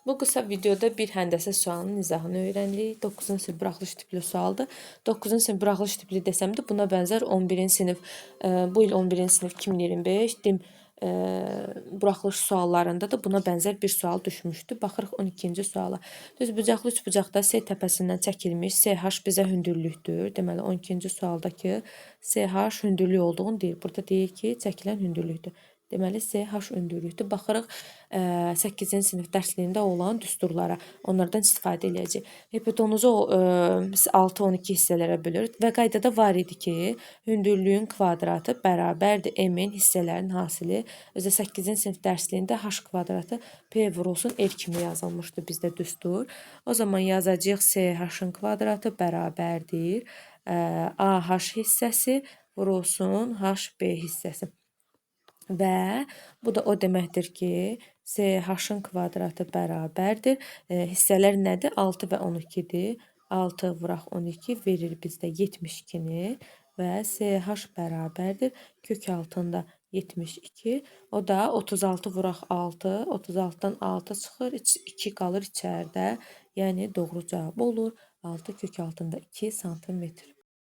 Bu qısa videoda bir həndəsə sualının izahını öyrənirik. 9-cu sinif buraxılış tipli sualdır. 9-cu sinif buraxılış tipli desəm də buna bənzər 11-ci sinif, bu il 11-ci sinif 2025 dim buraxılış suallarında da buna bənzər bir sual düşmüşdü. Baxırıq 12-ci suala. Düz bucaqlı üç bucaqda S təpəsindən çəkilmiş SH bizə hündürlükdür. Deməli 12-ci sualdakı SH hündürlük olduğunu deyir. Burada deyir ki, çəkilən hündürlükdür. Deməli SH hündürlükdür. Baxırıq 8-ci sinif dərsliyində olan düsturlara, onlardan istifadə edəcəyik. Hipotenuzu 6-12 hissələrə bölür və qaydada var idi ki, hündürlüyün kvadratı bərabərdir m-in hissələrin hasili. Özə 8-ci sinif dərsliyində h kvadratı p vurulsun r kimi yazılmışdı bizdə düstur. O zaman yazacağıq ch-ın kvadratı bərabərdir ah hissəsi vurulsun hb hissəsi. Və bu da o deməkdir ki, ch-ın kvadratı bərabərdir. Hissələr nədir? 6 və 12-dir. 6 vuraq 12 verir bizdə 72-ni və ch bərabərdir. Kök altında 72. O da 36 vuraq 6. 36-dan 6 çıxır. 2 qalır içəridə. Yəni doğru cavab olur. 6 kök altında 2 santimetr.